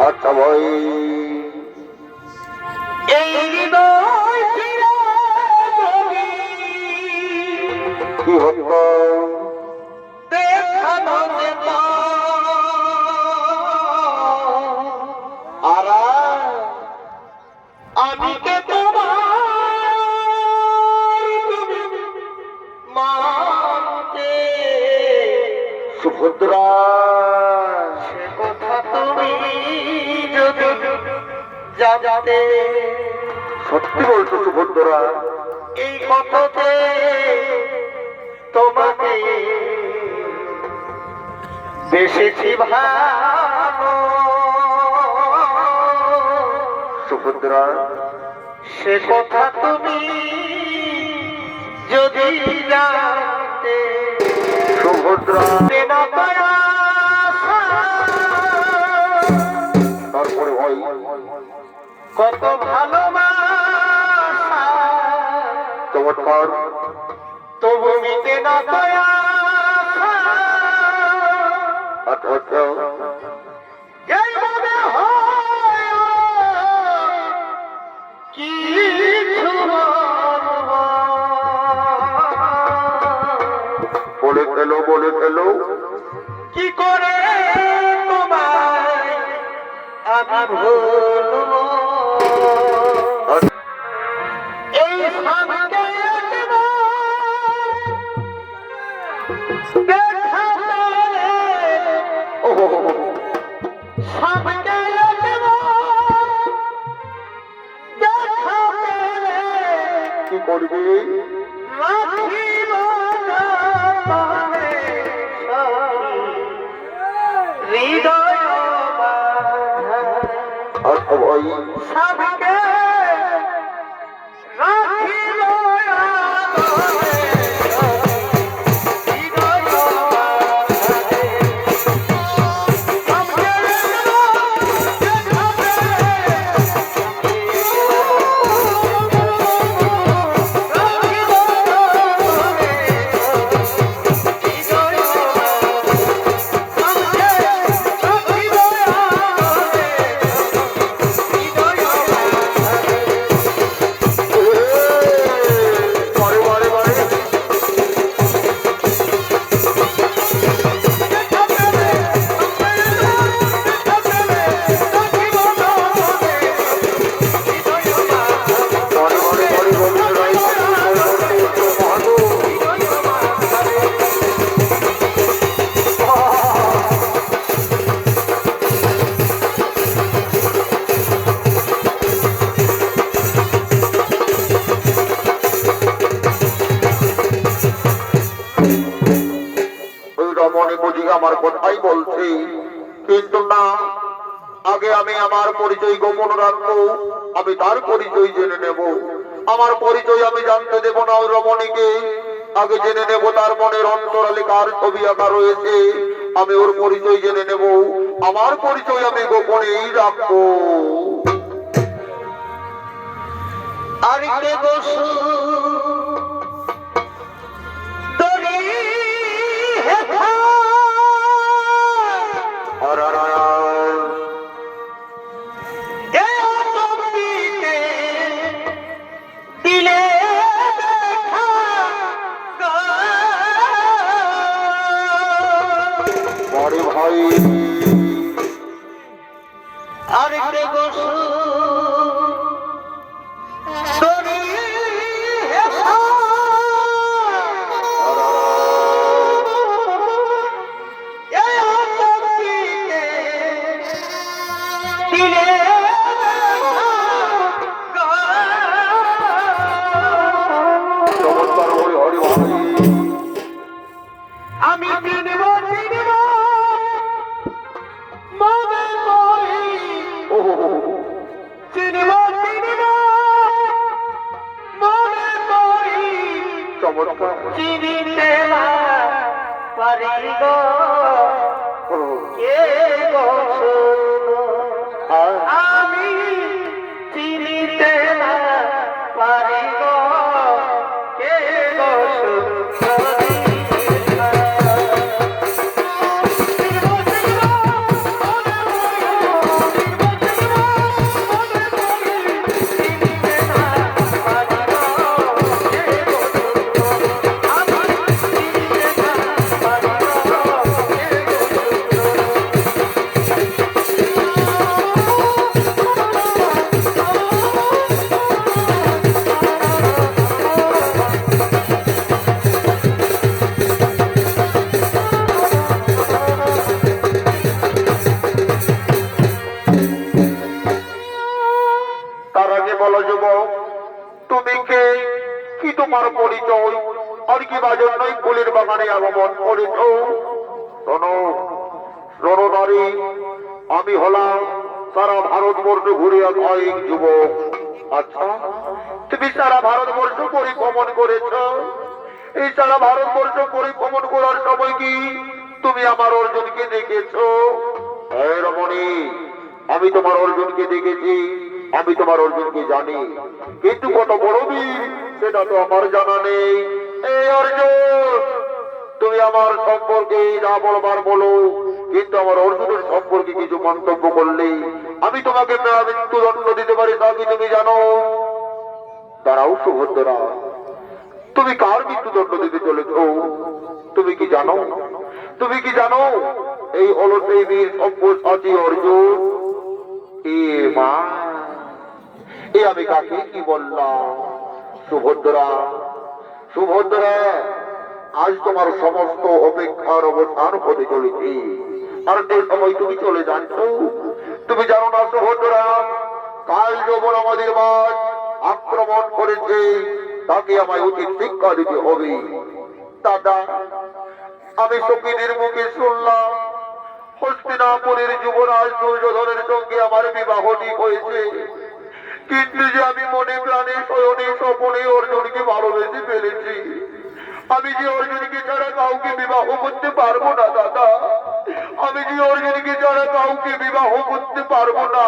আচ্ছা ভাই, এই হৃদয় কি হতো দেখানো যেত আর আমি কে তোমার মাকে সুভদ্রা, সে কথা তুমি যদি জানতে সত্যি বলছো সুভদ্রা? এই কথাতে তোমাকে বেশি ভালো সুভদ্রা, সে কথা তুমি যদি জানতে সুভদ্রা, না পারা তারপরে ভাই কত ভালোবাসা চমৎকার, তবু মিটে না পারা আচ্ছা আচ্ছা, এই মনে হয় কিছু বলে ফেলো, বলে ফেলো। কি করে তোমায় আমি ভুলব এই স্বামীকে স্বামীকে কি করবি? রাখিব হৃদয় আচ্ছা ভাই, স্বামীকে রাখিব মনে বুঝি আমার কথাই বলছি, কিন্তু না, আগে আমি আমার পরিচয় গোপন রাখবো, আমি তার পরিচয় জেনে নেব। আমার পরিচয় আমি জানতে দেব না ওই রমণীকে, আগে জেনে নেব তার মনের অন্তরালে কার ছবি আঁকা রয়েছে, আমি ওর পরিচয় জেনে নেব। আমার পরিচয় আমি গোপনেই রাখবো। আর কে বসু তরি হেথা দিলে বড় ভাই, আর কে বসু আমি চিনব চিনব মনে করি চিনব চিনব মনে করি চমৎকার, চিনিতে না পারি গো কে গো আমি চিনিতে না পারি গো কে তোমার পরিচয়? আর কি বা জন্যই ফুলের বাগানে আগমন করেছ? শোনো শোনো নারী, আমি হলাম সারা ভারতবর্ষ ঘুরে আসা এক যুবক। আচ্ছা, তুমি সারা ভারতবর্ষ পরিভ্রমণ করেছ। এই সারা ভারতবর্ষ পরিভ্রমণ করার সময় কি তুমি আমার অর্জুনকে দেখেছ? এই রমণী, আমি তোমার অর্জুনকে দেখেছি, আমি তোমার অর্জুনকে জানি, কিন্তু কত বড় বীর সেটা তো আমার জানা নেই। এই অর্জুন, তুমি আমার সম্পর্কে যা বলবার বলো, কিন্তু আমার অর্জুনের সম্পর্কে কিছু মন্তব্য করলে আমি তোমাকে মৃত্যুদণ্ড দিতে পারি, তা কি তুমি জানো? দাঁড়াও সুভদ্রা, তুমি কার মৃত্যুদণ্ড দিতে চলেছ? তুমি কি জানো? তুমি কি জানো এই হলো সেই বীর সব্যসাচী অর্জুন? এ মা, এ আমি কাকে কি বললাম? সুভদ্রা, সুভদ্রা, আজ তোমার সমস্ত অপেক্ষার অবসান হতে চলেছে। আর যে সময় তুমি চলে যাচ্ছ, তুমি জানো না সুভদ্রা, কাল যখন আমাদের বাদ আক্রমণ করেছে, তাকে আমায় উচিত শিক্ষা দিতে হবে। দাদা, আমি সখীদের মুখে শুনলাম হস্তিনাপুরের যুবরাজ দুর্যোধনের সঙ্গে আমার বিবাহ ঠিক হয়েছে, কিন্তু যে আমি মনে প্রাণে শয়নে স্বপনে অর্জুনকে ভালোবেসে ফেলেছি। আমি যে অর্জুনকে ছাড়া কাউকে বিবাহ করতে পারবো না দাদা, আমি যে অর্জুনকে ছাড়া কাউকে বিবাহ করতে পারবো না।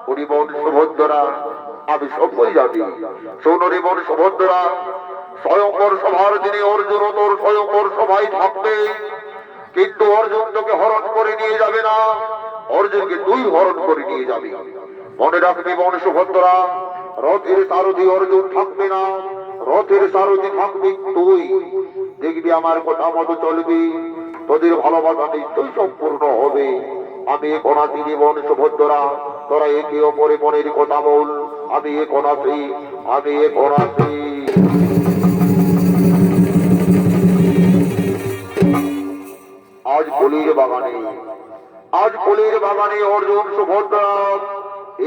হরিবন সুভদ্রা, আমি সবই জানি। শোনো রে বোন সুভদ্রা, স্বয়ংবর সভার দিনে অর্জুন তোর স্বয়ংবর সভায় থাকবে, কিন্তু অর্জুন তোকে হরণ করে নিয়ে যাবে না, অর্জুনকে তুই হরণ করে নিয়ে যাবি। মনে রাখবি বোন সুভদ্রা, রথের সারথি অর্জুন থাকবে না, রথের সারথি থাকবি তুই। দেখবি আমার কথা মতো চলবি, তোদের ভালোবাসা নিশ্চয়ই সম্পূর্ণ হবে। আমি এ কোনাছি বোন সুভদ্রা, তোরা একে অপরে মনের কথা বল। আমি এ কোনাছি, আমি এ কোনাছি। আজ ফুলের বাগানে, আজ ফুলের বাগানে অর্জুন সুভদ্রা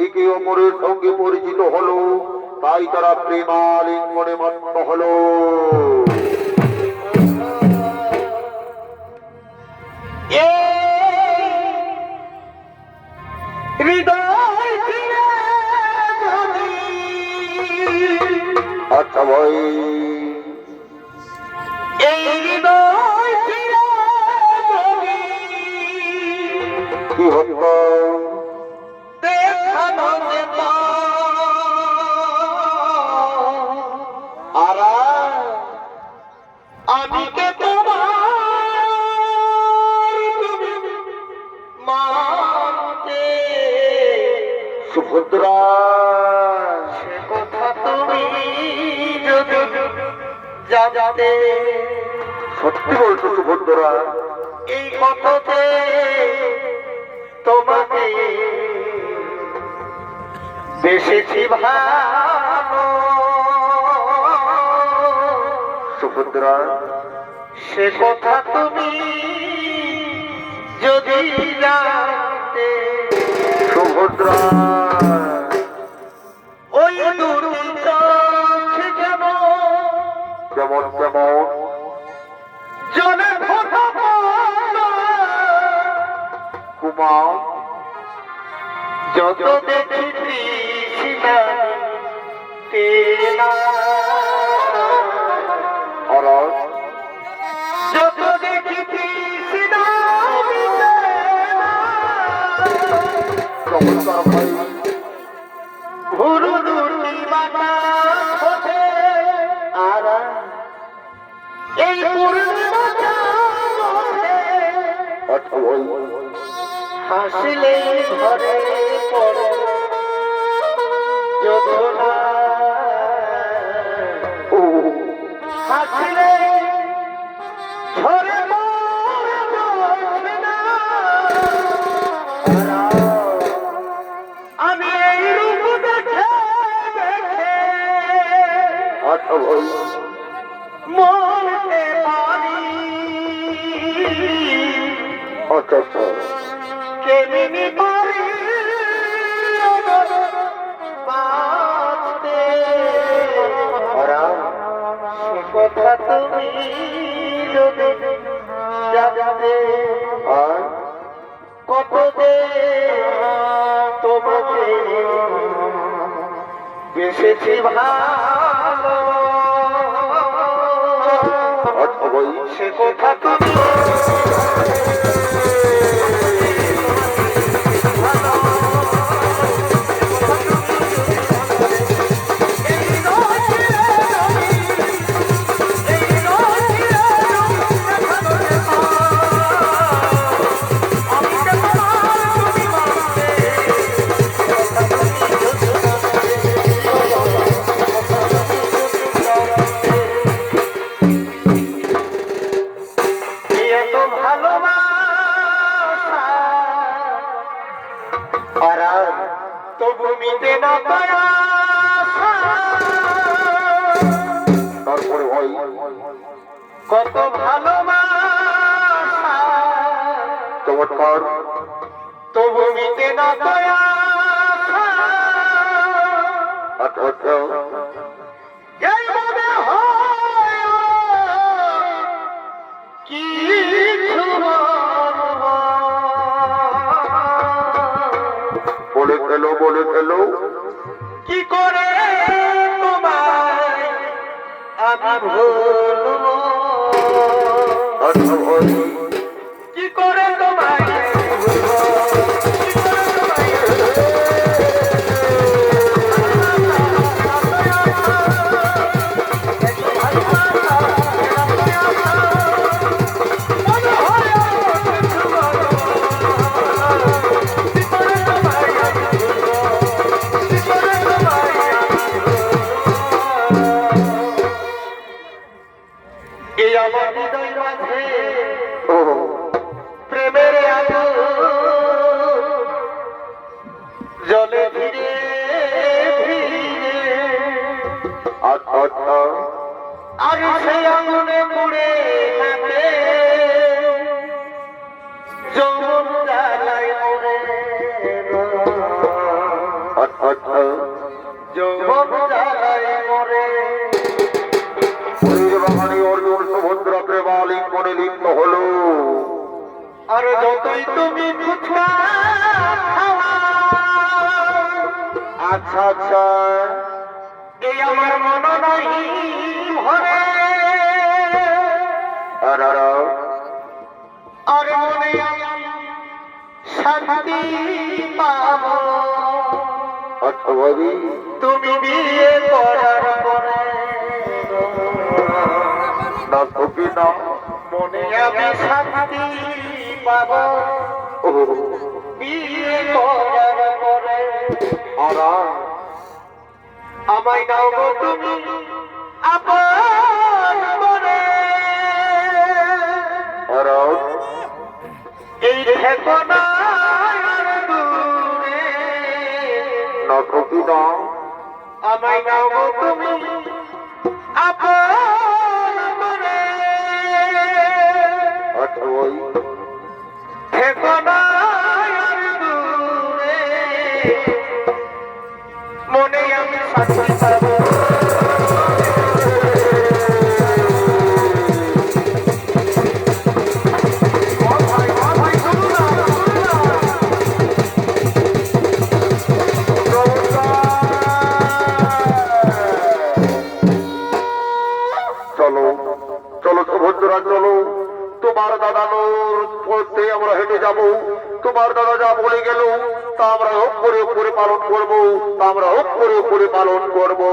একে অপরের সঙ্গে পরিচিত হলো, তাই তারা প্রেমালিঙ্গনে মত্ত হলো। আচ্ছা ভাই, কি হতো? আমি কে তোমার মাকে সুভদ্রা, সে কথা তুমি যদি জানতে, সত্যি বলছো সুভদ্রা? এই কথাতে তোমাকে বেশি ভালো। সুভদ্রা, সে কথা তুমি যদি জানতে, সুভদ্রা, ওই দুটি চোখ যেমন যেমন যেমন জলে ফোটা কুমার, যত দেখি তৃষ্ণা তেনা, অরস, যত দেখি তৃষ্ণা চমৎকার ভাই। ভুরু দুটি বাবা হতে, আর এই পূর্ণিমাটা মধ্যে আচ্ছা ভাই, হাসিলে ঘরে পড়ে যোধনা, ও হাসিলে ঝরে পড়ে যোধনা। আমি এই রূপ দেখে দেখে আচ্ছা ভাই, মরতে পারি, আচ্ছা আচ্ছা, কেমনি পারি বাঁচতে। কথা তুমি যদি জানতে আর কত যে তোমাকে বেসেছি ভালো আচ্ছা ভাই সে কথা তুমি তবু মিটে না পারা তারপরে ভাই কত ভালোবাসা চমৎকার তবু মিটে না পারা আচ্ছা আচ্ছা এই মনে হয় কিছু বলে ফেলো কি করে তোমায় আমি ভুলব আচ্ছা ভাই কি করে তোমায় ভুলব কি করে তোমায় এই আমার হৃদয় মাঝে ও প্রেমের আগুন জলে ধীরে ধীরে আচ্ছা আচ্ছা আর সেই আগুনে পুড়ে থাকে যৌবন জ্বালায় মরে আচ্ছা আচ্ছা যৌবন জ্বালায় মরে বাঙালি অর্জুন সুভদ্রা প্রেমালিক মনে লিপ্ত হলো আর যতই তুমি ফুচকা আচ্ছা আচ্ছা এই আমার মন নাই ভরে আর আর মনে শান্তি পাব আচ্ছা ভাই তুমি বিয়ে করার পরে না ছবি না মনে আমি শান্তি পাব ও বিয়ে করার পরে আর আমায় নাও গো তুমি আপন মনে আর এই ঠিকানার দূরে না ছবি না আমায় নাও গো তুমি আপন মনে আচ্ছা ভাই ঠিকানার দূরে মনে আমি শান্তি পাবো চলো চলো সুভদ্রা চলো তোমার দাদানোর পথে আমরা হেঁটে যাব তোমার দাদা যা বলে গেল তা আমরা হোক করে পালন করবো তা আমরা হোক করে পালন করবো